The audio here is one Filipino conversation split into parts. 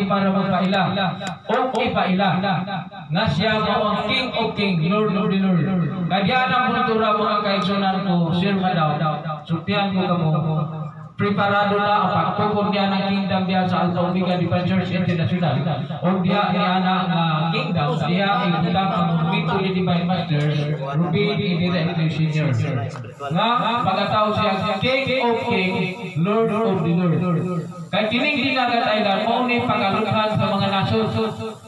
para magpaila o ipaila nga siya mao ang King of King, Lord of the Lord. Kaya ang kultura mga kaigsunan ko, Sir Madaw, sutihan ko kamo, preparado na ang pagpupon niya ng kingdom diya sa Alpha Omega Divine Church International. O diya niya na kingdom, diya ibutang ang movement ni Divine Master, Ruben Idira Senior. Nga, pagkatao siya King of King, Lord of the Lord. Kaya kining dinagat island, mauni pag-aluthan sa mga nasod,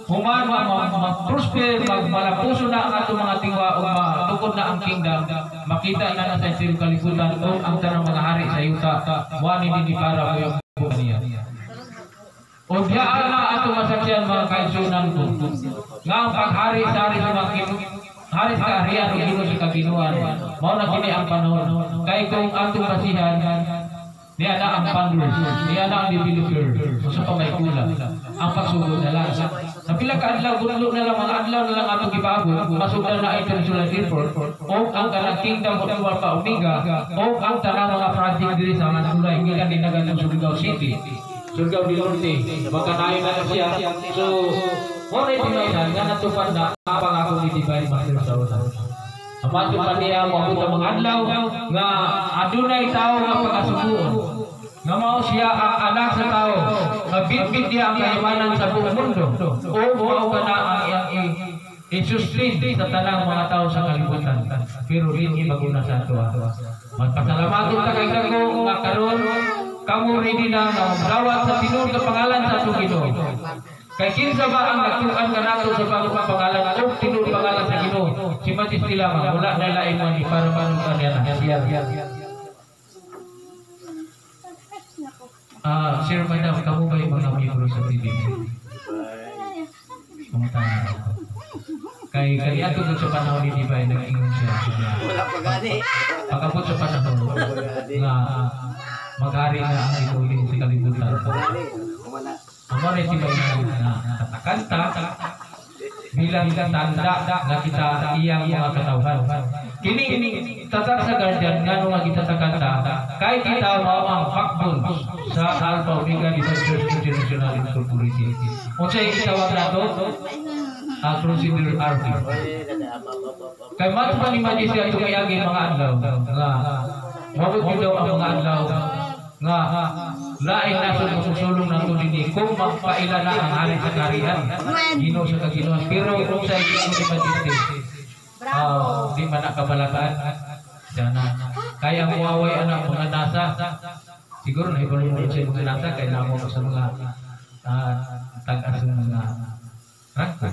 human mag-prosper, malapuso na ang ato mga tingwa o matukod na ang kingdom, makita na sa isang kalibutan o ang tanang mga hari sa yuta, wani din para ko yung buka niya. O diyaan na ato masaksyan mga kaisunan ko, nga ang paghari sa hari sa mga hari sa kaharian o gino sa kaginuan, mao na kini ang panahon. Kaya kung atong basihan, niya na ang founders, niya na ang developer, sa pamaykula, ang pagsugod na lang. Sa pila ka adlaw, gudlo na lang, mga adlaw na lang atong gipagod, masugdan na International Airport, o ang kanang Kingdom of Alpha Omega, o ang tanang mga project diri sa mga tulay, gikan dinagan ng Surigao City, Surigao del Norte, magkanayon na siya. So, muna itinainan, nga natupad na ang pangako ni Divine Master sa una. Amato pa niya mga mga adlaw nga adunay tao nga pagkasubuon nga mao siya ang anak sa tao nga bitbit niya ang kayamanan sa buong mundo o mao ka na ang iyang i-sustain sa tanang mga tao sa kalibutan pero hindi maguna sa ato. Magpasalamat ta kay dako nga karon kamo ready na dawat sa tinuod nga pangalan sa atong Ginoo. Kay kinsa ba ang nagtuan nga nato sa bagong pangalan o tinuod pangalan sa Ginoo? Si Majesty lamang, wala na lain man ni para manungkan niya na. Sir Madam, kamu ba yung mga miyembro sa TV? Pumuntahan ako. Kaya ato sa panahon ni Divine, nag-ingon siya. Wala pa gani. Pagkapot sa panahon na mag-ari na ang inuling sa kalibutan. Wala. Amore si Divine na katakanta bilang tanda nga kita iyang mga katawhan. Kini tatak sa guardian nga nga kita sa kanta kay kita mao ang backbone sa Alpha Omega Divine Church International Incorporated. Unsay itawag nato? Crusader Army. Kay mat pa ni Majesty ato kayagi mga adlaw nga mabot daw ang mga adlaw nga lain nasod masusulong ng tulini kung magpaila na ang hari sa karihan Ginoo sa kaginuan pero kung sa Ginoo ni Majesty di man nakabalataan sana kaya muaway anak mga nasa siguro na ibang mo sa mga nasa kaya namo sa mga tag-as mga rangko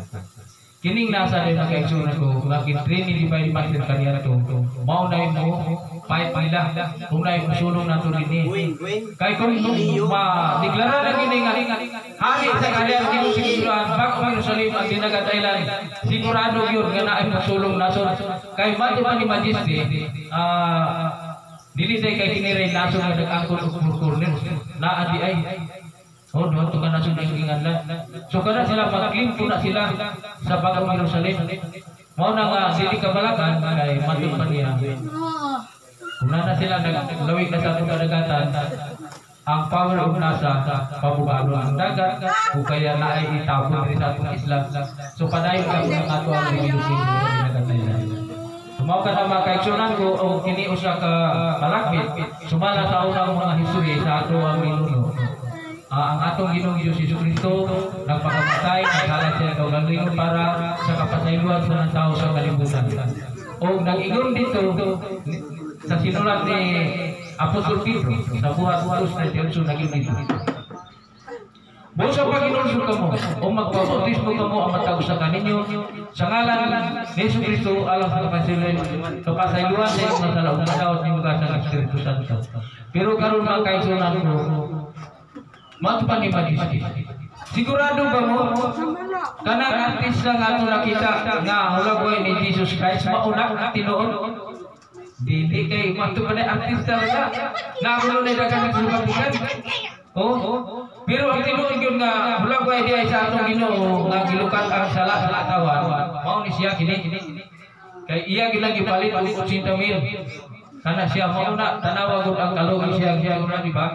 kining nasa din ang kaigsunan ko bakit training Divine Master kaniya to mao na mo pipe nila kung na ipusulong nato dinhi kay kung ma-deklara na kini nga hari sa kaniya ginusiguraduhan bago Jerusalem ang dinagataylan sigurado gyud nga na ipusulong nato kay mato pa ni Majesty dili say kay kini naso nga nag-angkol og corner na adi ay oh, doon to ka na sila yung inganlan. So kada sila mag-claim po na sila sa bagong Jerusalem. Mao na nga dili kabalakan kay matod pa niya. Kung na sila naglawig na sa atong kadagatan, ang power of nasa pabubalo ang dagat o kaya na ay itabon rin sa atong Islam. So padayon ka po ng ato ang religion sa kadagatan. Mao ka na makaigsunan ko o kini usa ka malakbit sumala sa unang mga history sa ato ang ninuno. Ang atong Ginoong Hesus Kristo nagpakamatay, naghalat siya kaugalingon para sa kapasayloan sa mga tao sa kalibutan. O nag-ingon dito sa sinulat ni Apostol Pedro sa buhat 2:38 naging dito. Buong sa pag-inulso ka mo o magpabautismo ka mo ang matag-usa ka ninyo sa ngalan ni Hesus Kristo alang sa kapasayloan sa iyong nasalaong matawat ni mga sa Espiritu Santo. Pero karon mga kaigsunan ko matupad ni Majesty. Sigurado ba mo? Kanang artista nga ito nakita nga hulagoy ni Jesus Christ mauna ang tinuod. Dili kay matupad ni artista na nagulo na dagang nagsugabugan. Pero ang tinuod yun nga hulagoy di ay sa atong Ginoo nga gilukat ang sala sa katawan. Mao ni siya kini. Kay iya gilang gipalit og 80,000. Kana siya mauna tanawag ang kalugi siya di ba?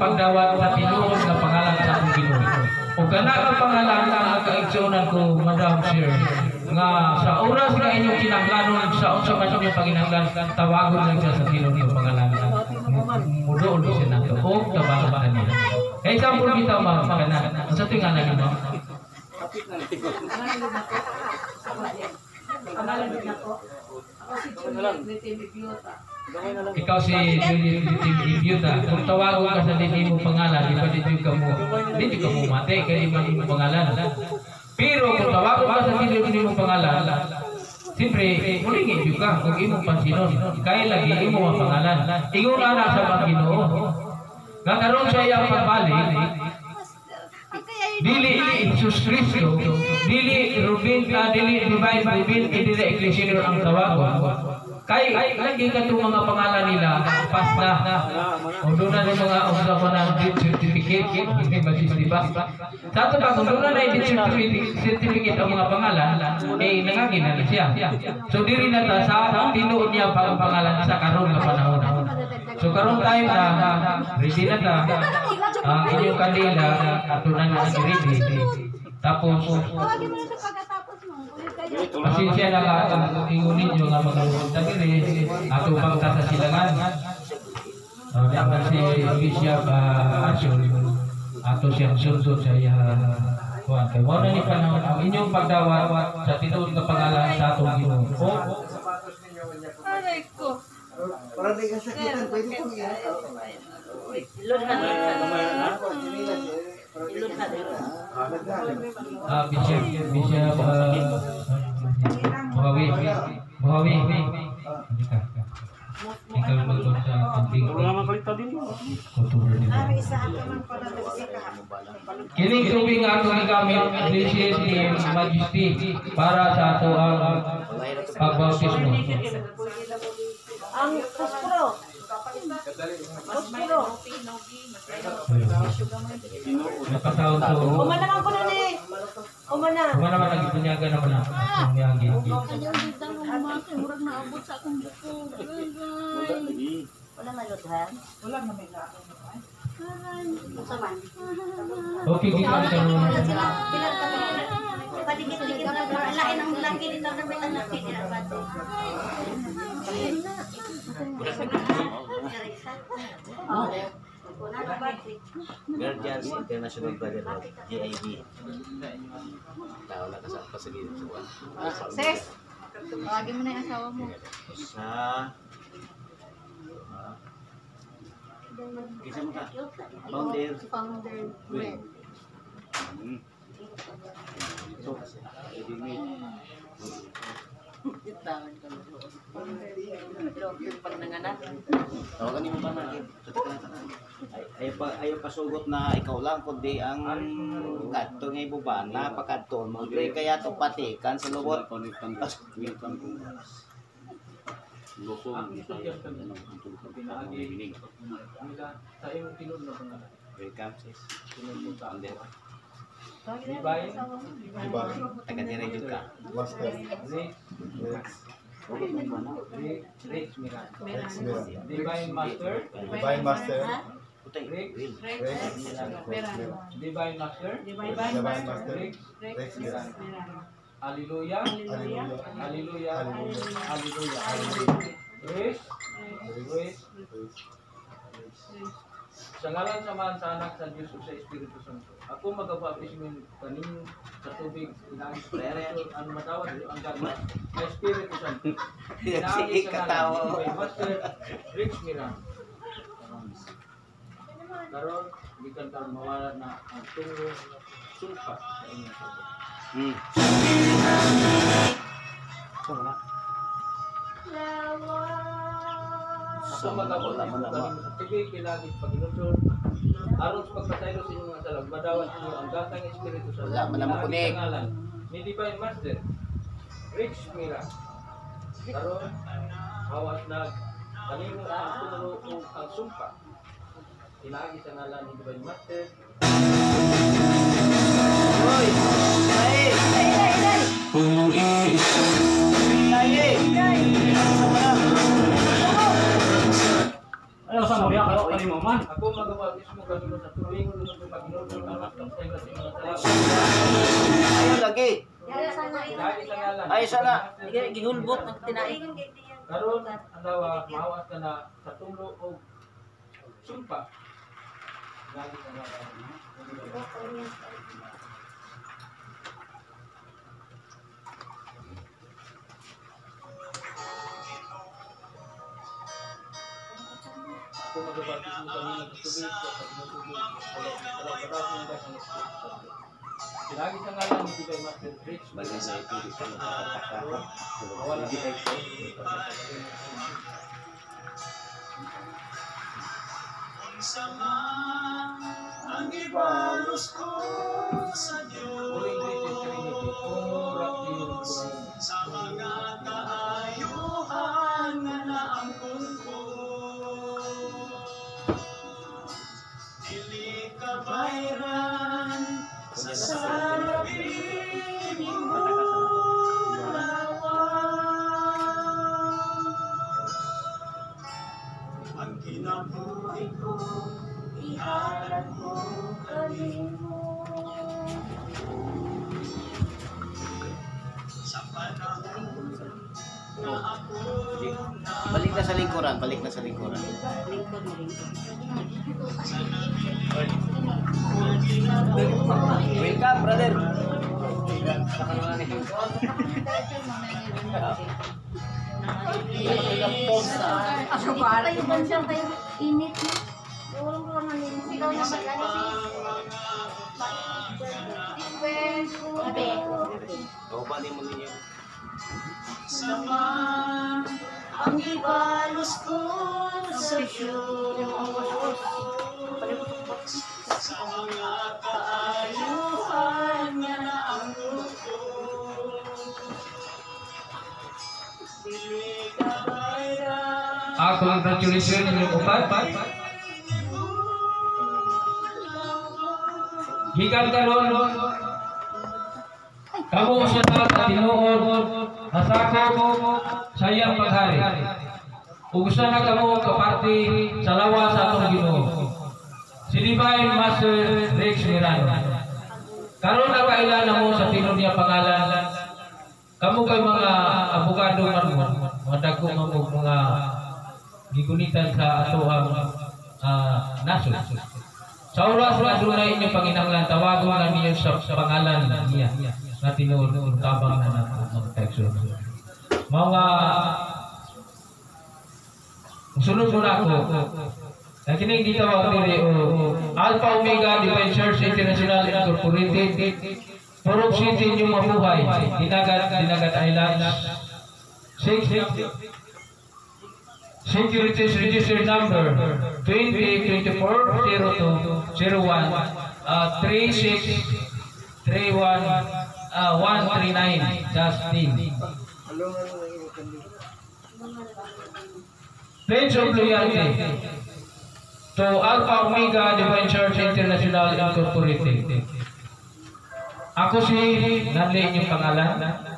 pagdawat sa tinuod nga pangalan sa akong Ginoo. O kana ang pangalan nga kaigsuonan ko, Madam Chair, nga sa oras nga inyong kinahanglanon sa unsa man inyong panginahanglan, tawagon lang siya sa tinuod nga pangalan. Mudoon siya nato o tawagon kanila. Kaya example bitaw ma'am kana. Unsa to nga naging ma'am? Pangalan din ako. Ako si Juliet Nitibibiota. Ikaw si Juliet Nitibibiota. Kung tawagon ka sa dili mo pangalan, di ba dito ka mo mate, kaya di mo pangalan. Pero kung tawagon ka sa dili mo pangalan, siyempre, muling juga kung imong pansinon. Kaya lagi imo ang pangalan. Ingon na sa mga Ginoo. Nga karon sa iyang pagbalik, dili Jesus Cristo, dili Rubin, dili Divine Rubin, dili Ecclesianer ang tawagon. Kay lagi ka itong mga pangalan nila, pas na. O doon na yung mga usapan ng death certificate, hindi ba? Sa ito ba, kung doon na yung death certificate ang mga pangalan, eh nangagin na siya. So diri na ta sa tinuod niya ang pangalan sa karon na panahon. So karon time na, ready na ta, ang inyong kanila, atunan na ready. Tapos, pasensya na ka ingon ninyo nga magawag na gini ato pang sa silangan. Dapat si Bishop Asyol ato siyang sundot sa iya kuwan. Kaya wala ni panahon ang inyong pagdawat sa tinuod nga pangalan sa atong Ginoo. Aray ko. Para di ka sakitan, pwede kong Ilod na. Ilod na. Bishop Buhawi. Ikaw magtong sa ating kining tubig nga atong gigamit release ni Majesty para sa ato ang pagbautismo. Ang puspuro. Napataon to. Umanaman ko na ni. Umana. Kumana man lagi punyaga naman ako. Punyaga. Wala maluthan. Wala na may Okay, kita karon. Paligid-ligid na lain ang laki dito na may anak kaya bato. Guardians International Brotherhood, GIB. Tao na kasama sa gilid sa buwan. Sis, tawagin mo na yung asawa mo. Sa... Kisa mo ka? Founder. Founder Gwen. So, Pag nanganak. Tawagan niyo pa na. Ayaw pasugot na ikaw lang, kundi ang kadto nga ibuban na pagkadton mo. Kaya to patikan sa lubot. Welcome sis. Divine Taga-tira jud ka. Master. Rex Miran. Rex Miran. Divine Master. Divine Master. Putay. Rex. Will. Rex Miran. Divine Master. Divine Master. Rex. Rex Miran. Hallelujah. Hallelujah. Hallelujah. Hallelujah. Hallelujah. Rex. Rex. Sa ngalan samahan sa anak sa Diyos ug sa Espiritu Santo. Ako magabaptismo kaning sa tubig inagis prayer ang matawad ang gagawin sa Espiritu Santo. Sige katawa. Master Rich Miran. Karon gikan ka mawala na ang tungo sumpa sa inyong sagot. Ako magabaptismo kaning sa tubig inagis paginusod aron sa pagpataylo sa inyong salag madawat ninyo ang gatang Espiritu Santo. Wala man ang makunik. Ni Divine Master Rich Miran. Karon hawas na kanimo ang tungo ug ang sumpa. Inaagi sa ngalan ni Divine Master. Hoy! Ay! Ayaw sa muriya kayo kali mo man. Ako magabaptismo kanimo sa tubig ug sa Panginoon anak ng sa inyong salag. Ayaw lagi. Inaagi sa ngalan. Ay, sana. Gihulbot ng tinaig. Karon adawa mahawas ka na sa tulo ug sumpa. Inaagi sa ngalan. Ako magabaptismo kanimo sa tubig sa Panginoon. Inaagi sa ngalan ni Divine Master Rich Balik na ito dito ng kapataka. Wala Hindi ay ko. Ang ibalos ko sa Diyos sa mga kaayuhan na naangkon ko. Dili ka bayran sa sarili mo ang kinabuhi ko, iharap ko kanimo. Sa panahon na ako Balik na sa lingkuran, balik na sa lingkuran. Welcome, brother. Ako ba? Tayo ba siya tayo init mo? Ewan ko naman yun. Ikaw na Baba din mo ninyo. sama ang ibalos ko sa Diyos sa mga kaayuhan na naangkon ko. Dili ka bayran Ako ang congratulations ng upat. Gikan karon kamo sa Tinuod nasakop sa iyang paghari. Ug usa na kamo kaparte sa lawas sa atong Ginoo. Si Divine Master Rex Miran. Karon na kailan mo sa tinud niya pangalan. Kamo kay mga abogado man mo, mga dagko mga gigunitan sa atoang nasod. Sa oras na adunay inyong Panginahanglan, tawagon na niyo sa pangalan niya na tinuod tabang na mag-text. Mga sunod mo na ako. Na kining gitawag diri Alpha Omega Defensors International Incorporated. Purok City inyong mabuhay. Dinagat Islands. Securities register number 2024-02-01 139 Justin. Pledge of loyalty to Alpha Omega Divine Church International Incorporated. Ako si nandiyan yung pangalan.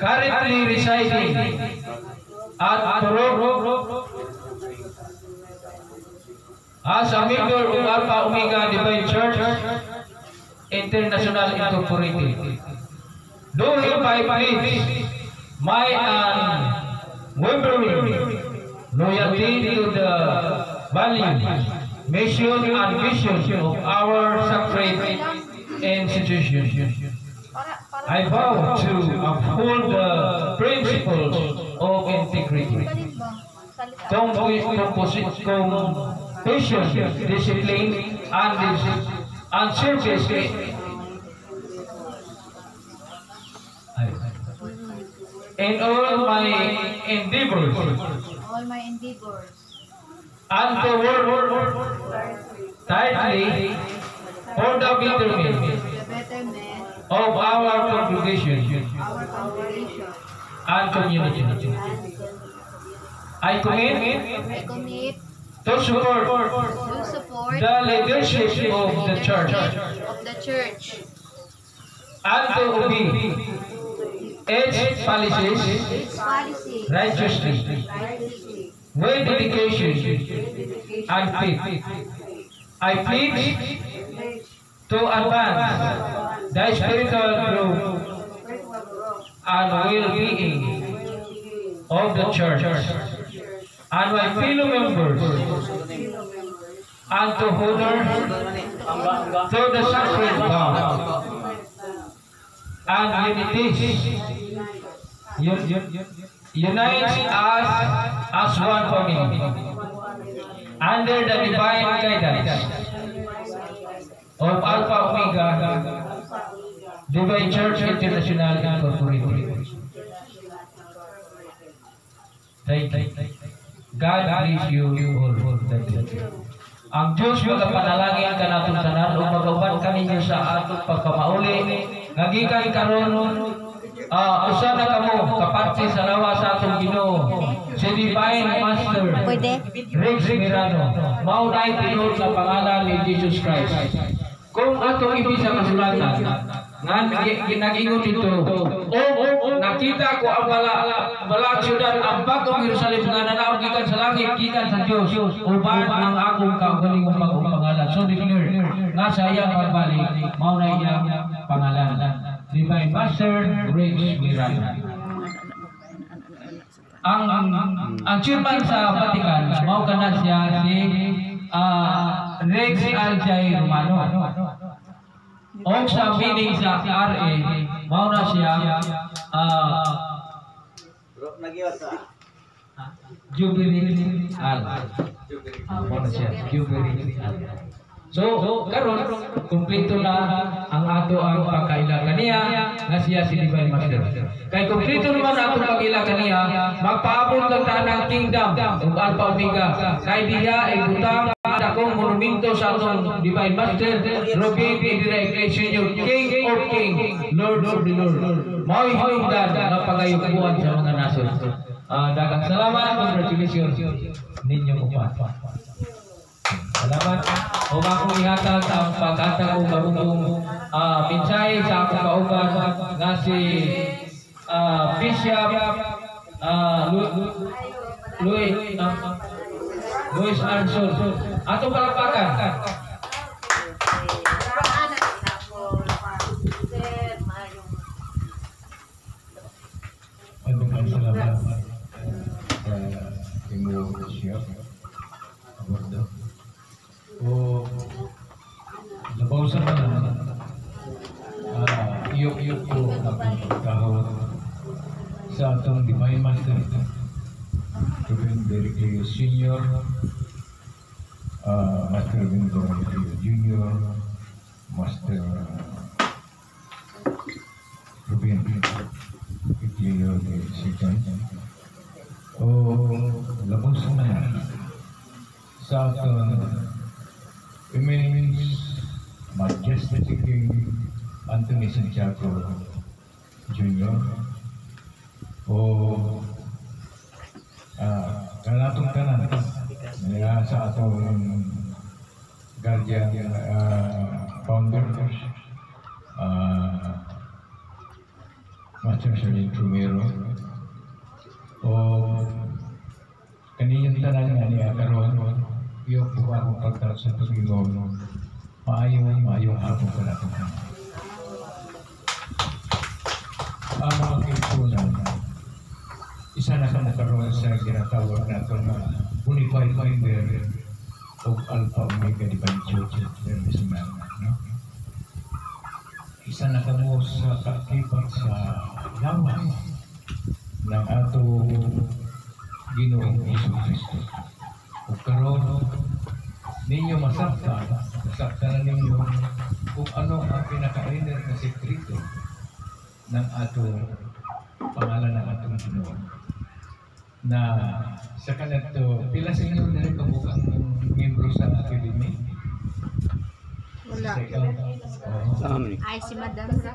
Currently residing at Puro as a member of Alpha Omega Divine Church International Incorporated. Do hereby pledge my unwavering loyalty to the value, mission, and vision of our sacred institution. I vow to uphold the principles of integrity, compassion, discipline, and service in all my endeavors, and to work tightly for the betterment of our congregation and community. I commit to support the leadership of the church and to obey its policies righteously with dedication and faith. I pledge to advance the spiritual growth and well-being of the church and my fellow members, and to honor to the sacred vow and unites us as one family under the divine guidance of Alpha Omega Divine Church International Incorporated. Thank you. God bless you all. Ang Diyos magapanalangin ka natong tanan o magawan kaninyo sa atong pagkamauli. Nagikan karon usa na kamo kaparte sa lawa sa atong Ginoo. Si Divine Master Rex Mirano. Mao nay tinud sa pangalan ni Jesus Christ. Kung atong ibig sa kasulatan, nga nag-ingon dito, nakita ko ang balang syudad, ang bagong Jerusalem nga nanaog gikan sa langit, gikan sa Diyos, uban ang akong kaugalingong bagong pangalan. So declare, nga sa iyang pagbalik, mao na iyang pangalan. Divine Master Rex Mirano. Ang chairman sa Vatican, mao kana siya si Rex Aljay Romano. O sa meaning sa RA, mao na siya Jubilee Al. Mao na siya Jubilee Al. So karon kumpleto na ang ato ang pagkaila kaniya nga siya si Divine Master. Kay kumpleto naman ato pagkaila kaniya, magpaabot lang ta ng kingdom ug Alpha Omega. Kay diha ay butang akong monumento sa atong Divine Master, Robin Indirect Senior, King of King, Lord of the Lord. Mao hinungdan nga pagayukuan sa mga nasod. Daghang salamat, congratulations ninyo upat. Salamat. O akong ihatag ang paghatag o karugong mensahe sa akong kauban nga si Bishop Luis Arson. Atong palakpakan. Maraming salamat sa inyong Bishop Abordo. O labaw sa mga iyok-iyok ko ang pagkahon sa atong Divine Master Ruben Derrick Senior, Master Ruben Junior, Master sa aton remains Majestic King Anthony Santiago Jr. o kanatong kanan sa atong guardian founder Master Sergeant Romero o kaniyang tanan nga niya karon iyo po akong pagtarap sa Tugingon maayong hapon ka natin. Ang mga kaipunan, isa na ka nakaroon sa ginatawag natin na Unified Finder o Alpha Omega Divine Church ng Semana. No? Isa na ka mo sa kakibat sa lawas ng atong Ginoong Jesucristo. O karon ninyo masaktan na ninyo kung ano ang pinaka-inner na sekreto ng atong pangalan ng atong Ginoo. Na sa kanadto, pila sa inyo na rin kabukang membro sa academy? Wala. Ay, si Madam Ra.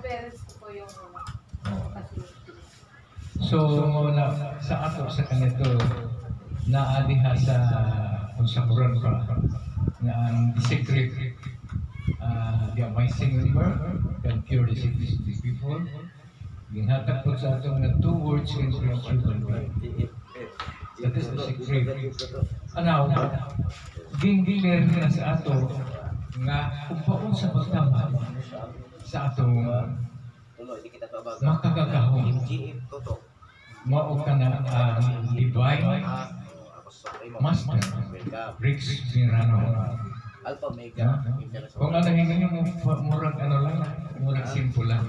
So, sa ato sa kanito, naaliha sa unsaburan pa nga ang secret, the amazing river can cure the sickness of the people. Ginhatag po sa ato nga 2 words can cure human being. That is the secret. Ano, gingilir na sa ato nga kung paun sa pagtama sa atong makagagahong mao ka na divine master Rex Mirano. Kung ano hingin nyo murag ano lang, murag simple lang.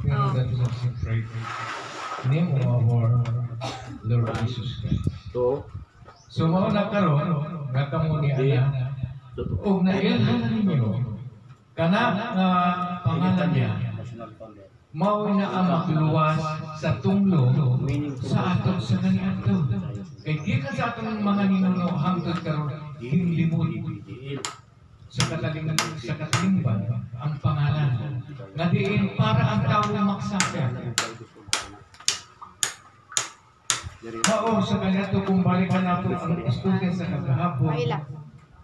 Pero that is a secret. Name of our Lord Jesus Christ. So mao na karon nakamuni ana ug nailhan ninyo kana nga pangalan niya mao na ang makluwas sa tunglo sa ato sa kaniadto. Kay gikan sa atong mga ninuno hangtod karon himlimot sa katalingban ang pangalan nga diin para ang tao magsaka. Mao sa kaniadto kung balikan nato ang student sa kagahapon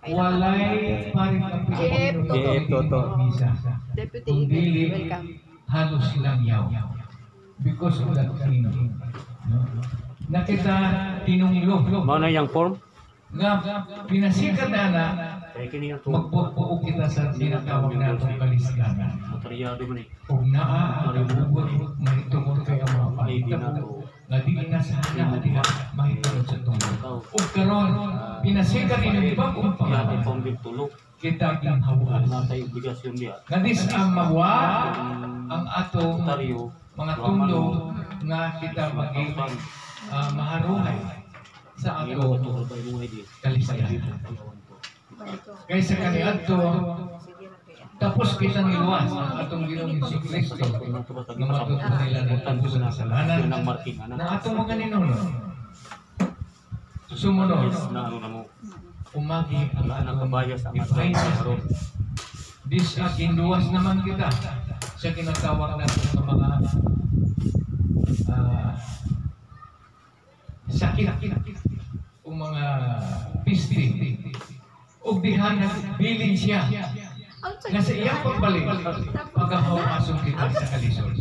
walay paring kapitong Deputy kundi welcome. halos silang yaw because of that kanino. Nakita tinunglo Mao na yang form. nga pinasikat na Kay kini ang to. magpupuo kita sa tinatawag na itong kaliskanan. Materiado man eh. Kung naaabugot mahitungod kay ang mga pahita po nga di inasahan na mahitungod sa tungkol. O karon pinasikat ninyo iba kung Yati pangalan pambig tulog. kita ginhawas. Natay obligasyon diya. Nga dis ang mawa ang atong Taryo. mga tunglo nga kita maging maharuhay sa Imo atong to ba mo ID. kaliskanan. Kaysa kaniadto tapos kita niluwas ang atong Ginoong Jesucristo nga matuto nila ng tanto sa kasalanan Nang marking ana. na atong mga ninuno. Sumunod, Na ano na mo. umagi ang Wala nang atong kabayas ang divine atong This ginluwas naman kita sa kinatawag natin ng mga sakit o mga pisti o dihan bilin siya nga sa iyang pagbalik pagkahawasong kita sa kalisod.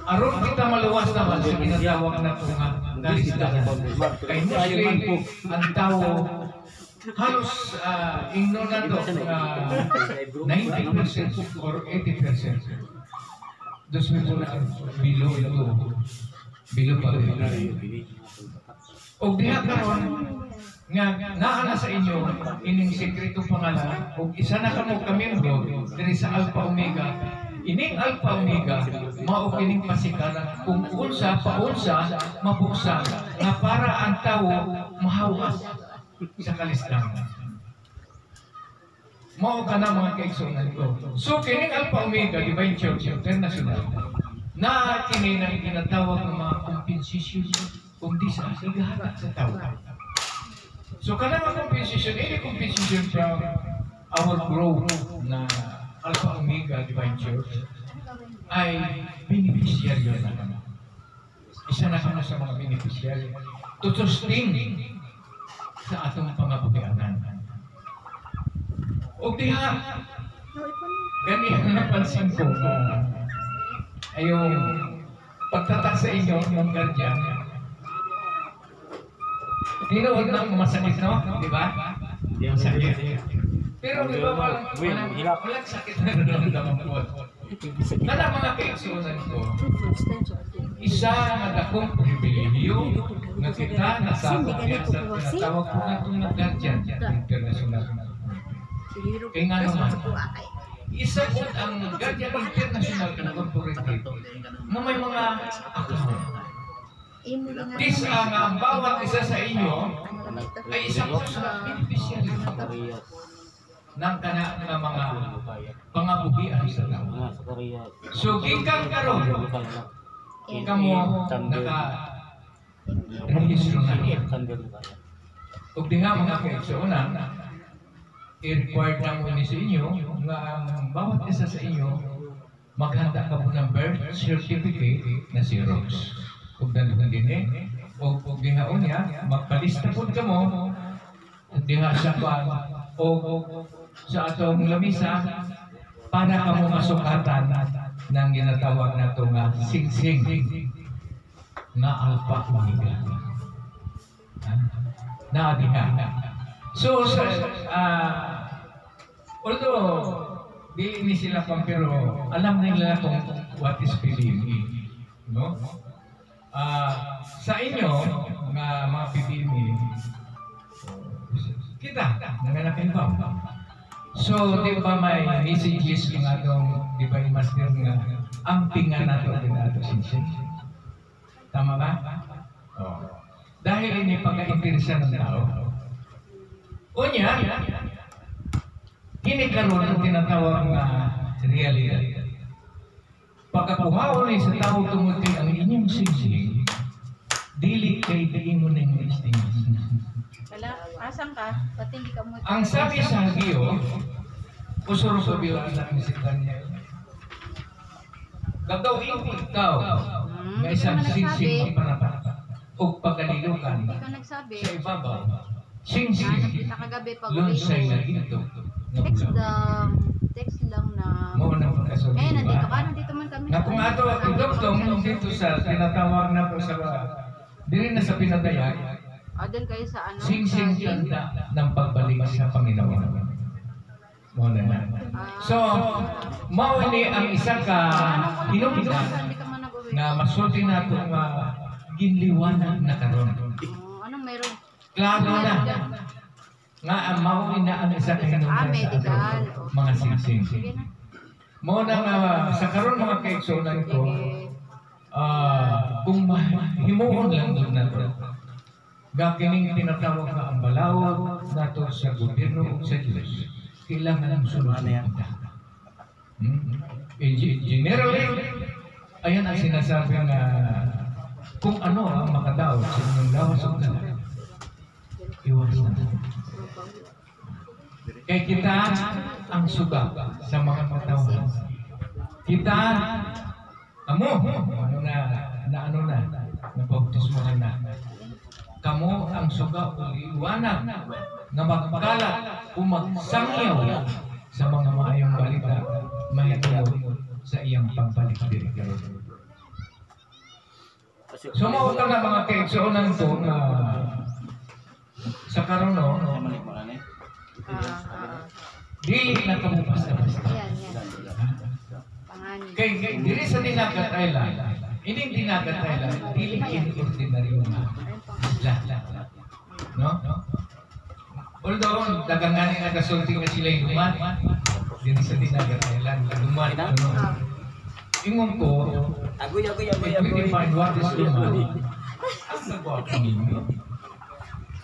Aron kita maluwas naman sa kinatawag natin nga kalistanan. Kay Muslim ang tao halos ignorando 90% or 80%. Those people are below pa rin. O diha karon nga naa sa inyo ining sekretong pangalan o isa na kamo kamiyembro diri sa Alpha Omega. Ining Alpha Omega mao kining pasikaran kung unsa paunsa mabuksan nga para ang tawo mahawas sa kalistanan. Mao kana mga kaigsunan ko. So kining Alpha Omega Divine Church International na kini nang ginatawag ng mga compensation kundi sa igahatag sa tao. So kanang compensation, any compensation from our growth na Alpha Omega Divine Church ay beneficiary na naman. Isa na kami sa mga beneficiary to sustain sa atong pangabuhianan. O diha, ganyan napansin ko ay yung pagtatak sa inyo ng guardian. Tinood ng masakit, no? Di ba? Masakit. Pero di ba walang sakit na nararamdaman ko? Nala mga kaigsunan ko, isa nga dakong pribilehiyo na kita nasabot niya sa tinatawag ko nga itong guardian international. Kaya nga naman, isa po ang Guardian International Incorporated na may mga account. This ang bawat isa sa inyo ay isa po sa beneficiary ng kana ng mga pangabuhian sa tao. So, gikan karon kamo naka-rehistro na. Kung di nga mga kaigsunan, i-required na mo sa inyo nga ang bawat isa sa inyo maghanda ka po ng birth certificate na Xerox. Kung nandun din o kung dihaon niya, magpalista po ka mo, diha siya pa o sa atong lamisa para ka mo masukatan ng ginatawag na ito nga sing-sing na Alpha Omega. Na diha. So, although di ni sila pang pero alam nila kung what is PBME, no? Sa inyo, mga PBME, kita, nanganapin ba? So, di ba may messages yung atong Divine Master nga ang pinga nato din ato sinsya. Tama ba? Oh. Dahil ini pagka-interesa ng tao, unya, kinikaroon ang tinatawag na realidad. Pagkakuhaon ay sa tao tumuti ang inyong sigsig, dili kay diin mo na yung distinction. Wala, asan ka? Ba't hindi ka mo? Ang sabi sa Hagio, usuro sa Biyo ang nakisitan niya, gagawin ko ikaw na isang sigsig panapat o pagkalilukan Hindi ka nagsabi. sa ibabaw. Sing-sing, Nakagabi pag lunsay na ito. text lang na Mo na pagkasunod. eh nandito ka nandito man kami Na kung ato ang doktong dito sa tinatawag na po sa dili na sa pinadaya, doon kayo sa ano sing-sing tanda ng pagbalik sa Panginoon. Mo na na. So, mao ni ang isa ka hinubitan hindi ka man nag-uwi. na masulti nato nga ginliwanag na karon. Anong meron? Klaro na nga ang mao ni na ang isa ka hinubitan medical. sa ato, mga sing-sing. Sige na. Mo na nga sa karon mga kaigsunan ko, kung himuon lang doon nato, gakining tinatawag na ang balawag nato sa gobyerno o sa Diyos, kailangan ng solusyon. Generally, ayan ang sinasabi nga kung ano ang makadaot sa inyong lawas o dalag, iwasan na. Kaya kita ang suga sa mga katawan. Kita, ano na, nabautismo na. Kamo ang suga o iwanan na magkalat o magsangyaw sa mga maayong balita mahitungod sa iyang pagbalik diri karon. So mao na mga kaigsuonan ko na sa karon no, dili na kamo basta-basta. Yan. Panganin. Kay diri sa Dinagat Island, ining Dinagat Island, dili kini ordinaryo nga isla. No? Although, daganganin nga kasulti nga sila yung duman, diri sa Dinagat Island, duman. Ingon ko, if we define what is duman, ang nagwapa ninyo.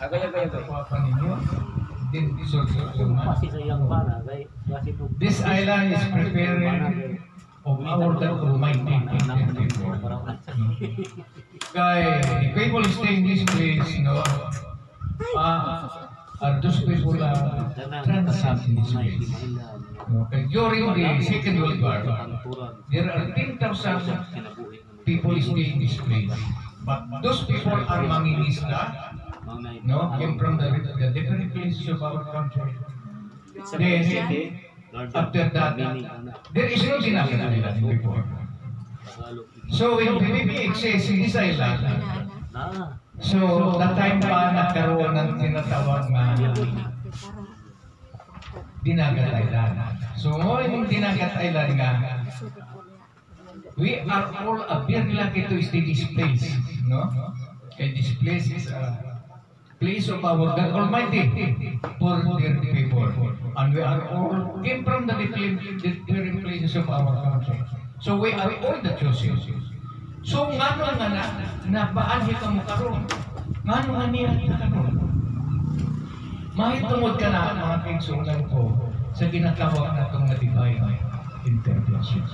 Nagwapa ninyo, din isulti duman. This island is preparing of our God Almighty. Kaya, if people stay in this place, no, those people transcend in this place. No? During the Second World War, there are 10,000 people staying in this place. But those people are mangingisda, no? Came from the different places of our country. Then, after that, there is no Dinagat Island before. So when PBB exists in this island, so that time pa nagkaroon ng tinatawag na Dinagat Island. So yung Dinagat Island nga, we are all very lucky to stay this place, no? And this place is a place of our God Almighty for their people. And we are all came from the different places of our country. So we are all the chosen. So ngano nga na paanhi ka mo karon? Ngano nga niya ka karon? Mahitungod ka na mga kaigsunan ko sa ginatawag na itong divine intervention.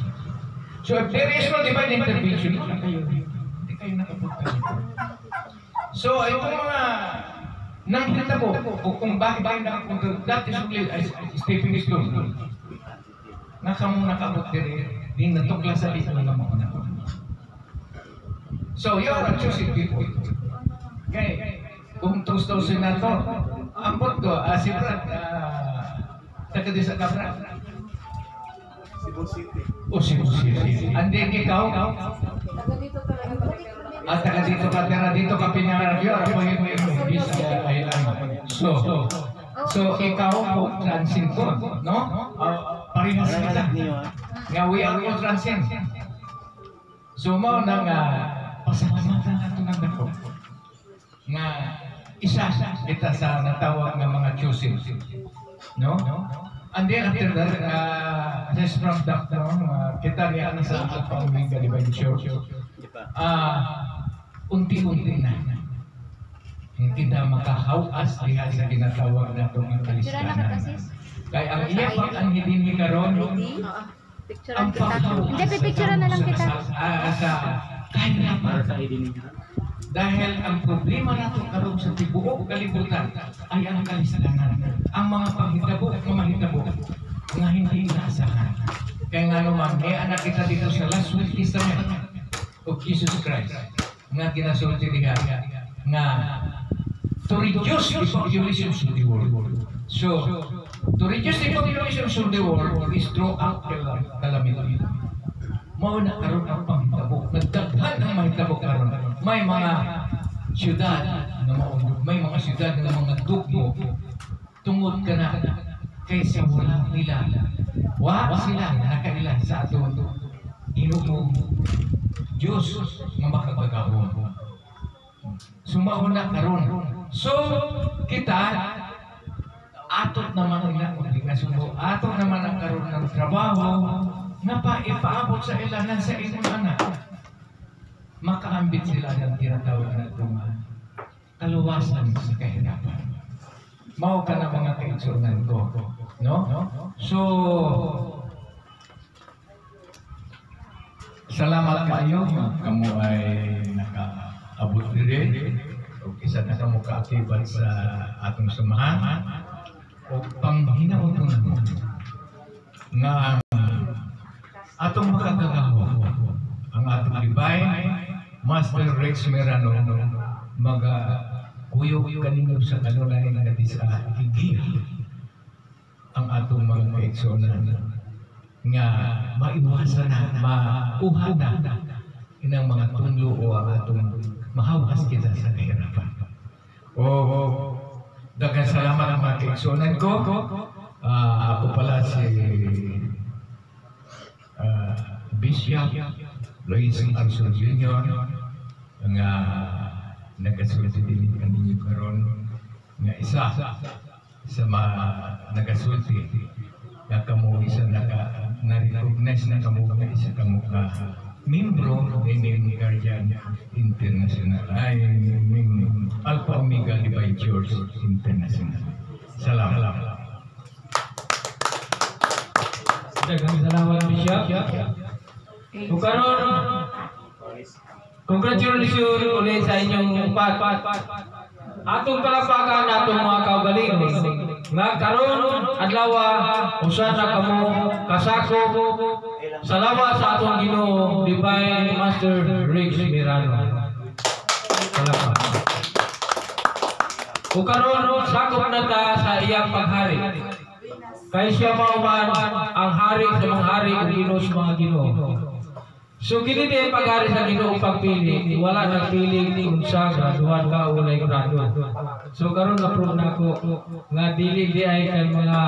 So if there is no divine intervention, hindi kayo nakapunta dito. So itong mga nakita ko kung bakit nakapunta, that is only stepping stone. Nakamong nakabot din natukla sa dito ng mga anak. So you are a chosen people. Okay, kung tusto senator, ambot ko, si Brad, taga di sa Cabra. Cebu City. O Cebu City. And then ikaw? At taga dito ka, tira dito ka pinaragyo, ako yung Bisaya Island. So ikaw po transcend, no? Parehas kita. Nga we are all transcend. So mo nang pasalamatan nato ng dako. Nga isa kita sa natawag ng mga chosen. No? And then after that, just from that, kita niya sa pag-umiga, di ba, yung church? Unti-unti na. Kita makahawas diha sa ginatawag na itong kalistanan. Kaya ang iya pag ang hindi karon, ang paghawas sa kahirapan. Dahil ang problema nato karon sa tibuok kalibutan ay ang kalistanan. Ang mga panghitabo at mamahitabo nga hindi inaasahan. Kaya nga naman, may anak kita dito sa last Will Testament of Jesus Christ nga ginasulti niya nga to reduce the population of the world. So, to reduce the population of the world is through out calamity. Mao na karon ang panghitabo. Nagdaghan ang mahitabo karon. May mga syudad na maunod, may mga syudad na mga dugmo tungod ka na kaysa wala nila. Wa sila nakailan sa aton Ginoo Diyos nga makapagahon. Sumahon na karon. So kita atot naman ang obligasyon mo, atot naman ang karon ng trabaho na ipaabot sa ilanan sa inyong anak. Makaambit sila ng tinatawag na itong kaluwasan sa kahirapan. Mao ka na mga kaitsunan ko. No? So, salamat kayo. Kamu ay nakaabot rin. O isa na kamo kaakibat sa atong samahan. O panghinaw ito na atong makagagawa. Ang atong divine Master Rex Merano mag-kuyo kanino sa kanunay nga di sa higil ang atong mga kaigsunan nga maiwasan na, mauha na inang mga tunlo o ang atong mahawas kita sa kahirapan. Daghang salamat ang mga kaigsunan ko. Ako pala si Bishop Luis Arson Jr. nga nagasulti din kaninyo karon nga isa sa mga nagasulti nga kamo isa na-recognize na kamo nga isa kamo ka membro ng Guardian International ay ng Alpha Omega Divine Church International. Salamat. Daghang salamat, Bishop. Kung karon, congratulations ulit sa inyong atong palapakan atong mga kaugalingon nga karon adlaw usa na kamo kasakop sa lawas sa atong Ginoo Divine Master Riggs Mirano. Salamat. O karon sakop na ta sa iyang paghari. Kay siya mauman ang hari sa mga hari ug Ginoo sa mga Ginoo. So kini din paghari sa Ginoo pagpili, wala nagpili ni unsa graduhan ka o walay grado. So karon na-prove nako nga dili di ay kay mga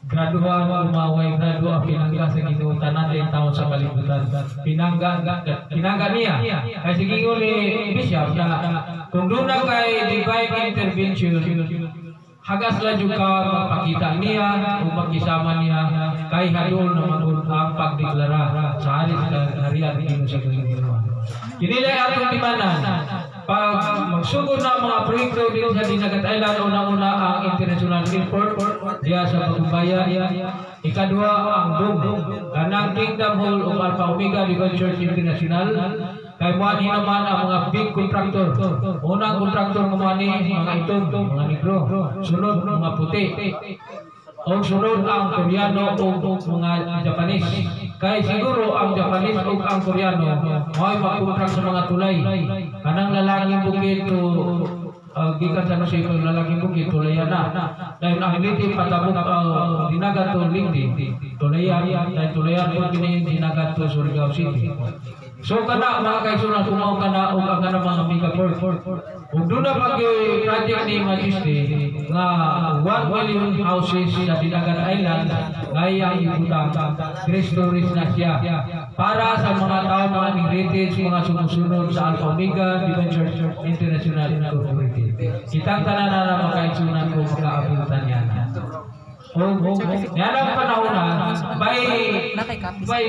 graduhan o maway grado ang pinangga sa Ginoo tanan din taon sa kalibutan. Pinangga niya. Kay sige ni Bishop na kung doon na kay divine intervention hagas la jud ka magpakita niya o magkisama niya kay hadol na magul ang pagdeklara sa halis sa harian Ginoo sa Panginoon. Kini lay atong timanan pag magsugod na mga proyekto dito sa Dinagat Island, una-una ang International Airport diya sa Bagumbayan, ikadua ang DOM kanang Kingdom Hall of Alpha Omega Divine Church International. Kay muani naman ang mga big contractor. Unang contractor kumani mga itong mga negro, sunod mga puti. O sunod ang Koreano o mga Japanese. Kay siguro ang Japanese o ang Koreano may mag-contract sa mga tulay. Kanang lalaking bukid to gikan sa nasi lalaking bukid tulayan na. Dahil ang liti patabok dinagat to lindi. Tulayan, dahil tulayan po kini dinagat to Surigao City. So kana mga kaigsunan kumaw kana og ang kana mga megaport. Ug doon na pag-project ni Majesty nga 1 million houses sa Dinagat Island ngayang ibutang 3 stories na siya para sa mga tao mga heritage mga sumusunod sa Alpha Omega Divine Church International Incorporated. Kitang tanan na mga kaigsunan ko makaabutan yan. Yan ang panahon na by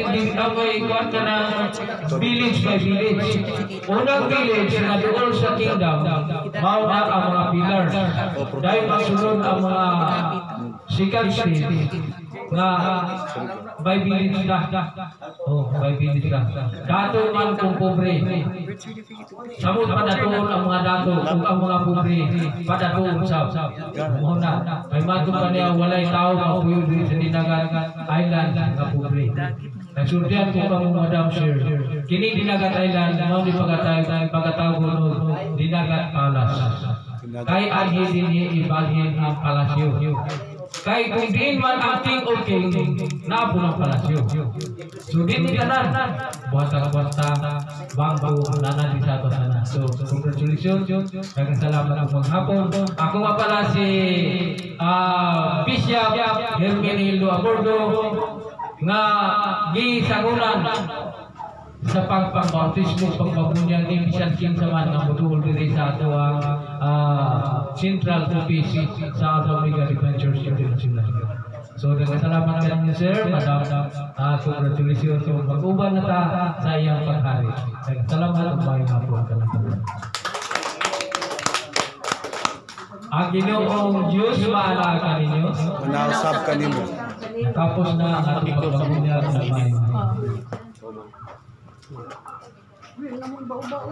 kuwan ka ng village by village. Unang village na doon sa kingdom, mauna ang mga pillars. Dahil magsunod ang mga sikat state na by village na. By village na. Dato man kung pobre. Samot padatoon ang mga dato kung ang mga pobre padatoon sa muna. May matong ka niya walay tao mapuyo din sa Dinagat Island nga pobre. Nagsurtihan ko ka mo Madam Sir. Kini Dinagat Island mao di pagkatawag no Dinagat Palace. Kay anhi din ibalhin ang palasyo. Kay kung diin man ang king o king naapo ng palasyo. So din tanan buwata bangko nanan di sa ato sana. So congratulations. Daghang salamat po maghapon. Ako nga pala si Bishop Hermenildo Abordo nga gisangunan sa pagpapautismo pagbabunyag ni Bisan King Saman nga mutuol diri sa ato ang Central Office sa Alpha Omega Divine Church International. So daghang salamat kanyo sir, madam. Congratulations sa mag-uban na ta sa iyang paghari. Daghang salamat ug maayong hapon kanang ang Ginoong Diyos maalaga ninyo. Manausap ka ninyo. Tapos na ang ating pagbabunyag na may Namun bau-bau